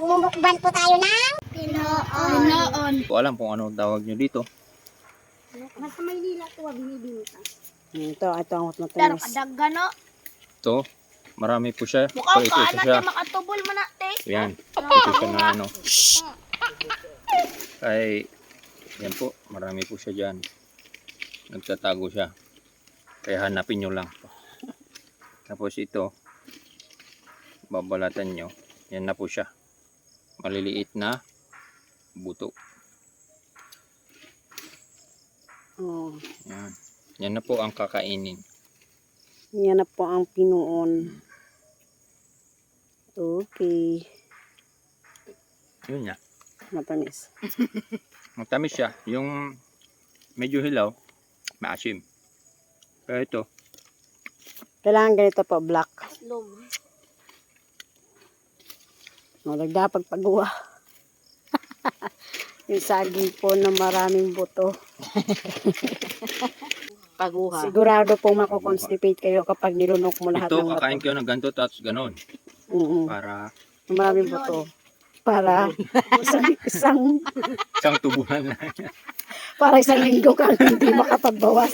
Magmumukban po tayo ng Pinoon. Ko alam kung ano tawag nyo dito. Nasa Maynila ito, binibinta. Ito ang Pero matamis. kadagano. Ito, marami po siya. Mukhang Ito kaan siya. natin makatubol mo natin. Yan. Ito siya na ano. Ay, yan po. Marami po siya dyan. Nagtatago siya. Kaya hanapin nyo lang. Tapos ito, babalatan nyo. Yan na po siya. Maliliit na buto. Oh, Yan. Yan na po ang kakainin. yan na po ang Pinoon. Okay. Yun niya. Matamis. Matamis siya. Yung medyo hilaw, maasim. Pero ito, Kailangan ganito po, black. Lom. Dapat paggawa. Yung saging po na maraming buto. Paguha. Sigurado po mako-constipate kayo kapag nilunok mo lahat ito ng kakain buto. kayo ng ganito tapos ganon. Para Maraming buto. Para isang isang tubuhan na. para isang linggo kang hindi makapagbawas.